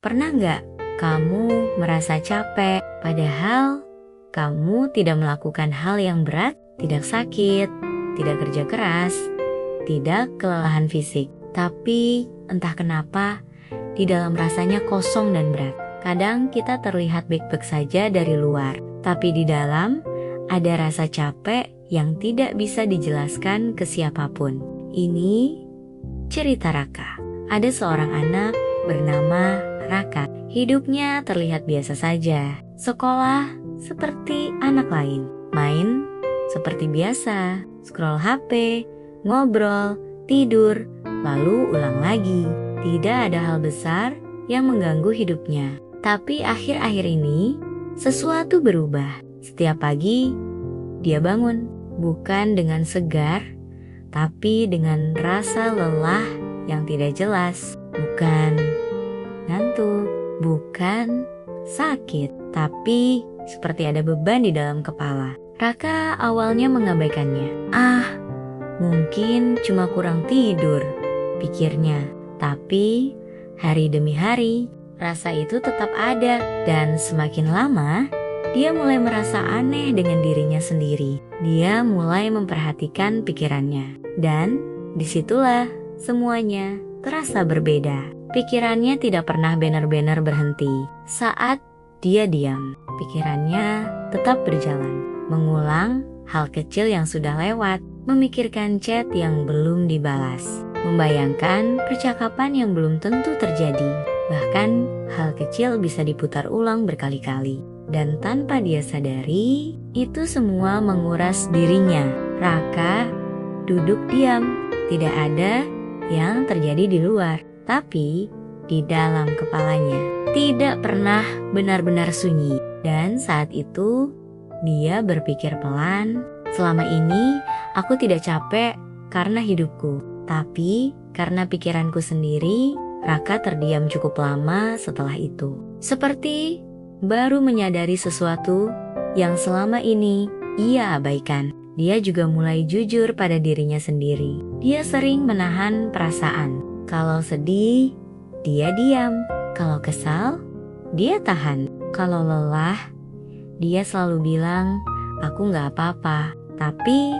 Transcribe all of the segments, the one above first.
Pernah nggak kamu merasa capek, padahal kamu tidak melakukan hal yang berat, tidak sakit, tidak kerja keras, tidak kelelahan fisik. Tapi entah kenapa, di dalam rasanya kosong dan berat. Kadang kita terlihat baik-baik saja dari luar, tapi di dalam ada rasa capek yang tidak bisa dijelaskan ke siapapun. Ini cerita Raka. Ada seorang anak bernama Raka. Hidupnya terlihat biasa saja. Sekolah seperti anak lain. Main seperti biasa. Scroll HP, ngobrol, tidur, lalu ulang lagi. Tidak ada hal besar yang mengganggu hidupnya. Tapi akhir-akhir ini sesuatu berubah. Setiap pagi dia bangun, bukan dengan segar, tapi dengan rasa lelah yang tidak jelas. Bukan ngantuk, bukan sakit, tapi seperti ada beban di dalam kepala. Raka awalnya mengabaikannya. Mungkin cuma kurang tidur, pikirnya. Tapi hari demi hari rasa itu tetap ada, dan semakin lama dia mulai merasa aneh dengan dirinya sendiri. Dia mulai memperhatikan pikirannya, dan disitulah semuanya terasa berbeda. Pikirannya tidak pernah benar-benar berhenti. Saat dia diam, pikirannya tetap berjalan, mengulang hal kecil yang sudah lewat, memikirkan chat yang belum dibalas, membayangkan percakapan yang belum tentu terjadi. Bahkan hal kecil bisa diputar ulang berkali-kali. Dan tanpa dia sadari, itu semua menguras dirinya. Raka duduk diam, tidak ada yang terjadi di luar, tapi di dalam kepalanya tidak pernah benar-benar sunyi. Dan saat itu dia berpikir pelan, selama ini aku tidak capek karena hidupku, tapi karena pikiranku sendiri. Raka terdiam cukup lama setelah itu, seperti baru menyadari sesuatu yang selama ini ia abaikan. Dia juga mulai jujur pada dirinya sendiri. Dia sering menahan perasaan. Kalau sedih, dia diam. Kalau kesal, dia tahan. Kalau lelah, dia selalu bilang, "Aku gak apa-apa." Tapi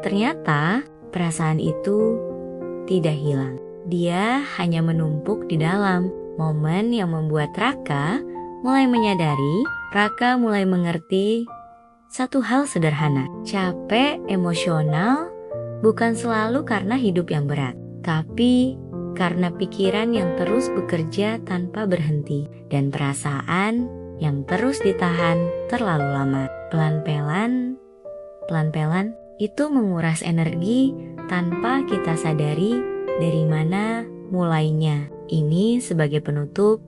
ternyata perasaan itu tidak hilang. Dia hanya menumpuk di dalam. Momen yang membuat Raka mulai menyadari, Raka mulai mengerti satu hal sederhana. Capek emosional bukan selalu karena hidup yang berat, tapi karena pikiran yang terus bekerja tanpa berhenti dan perasaan yang terus ditahan terlalu lama. Pelan-pelan itu menguras energi tanpa kita sadari dari mana mulainya. Ini sebagai penutup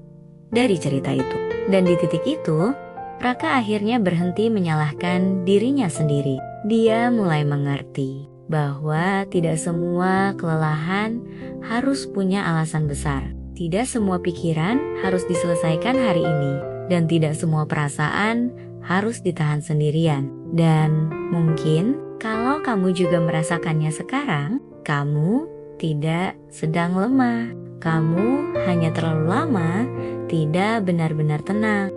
dari cerita itu. Dan di titik itu, Raka akhirnya berhenti menyalahkan dirinya sendiri. Dia mulai mengerti bahwa tidak semua kelelahan harus punya alasan besar. Tidak semua pikiran harus diselesaikan hari ini. Dan tidak semua perasaan harus ditahan sendirian. Dan mungkin kalau kamu juga merasakannya sekarang, kamu tidak sedang lemah. Kamu hanya terlalu lama tidak benar-benar tenang.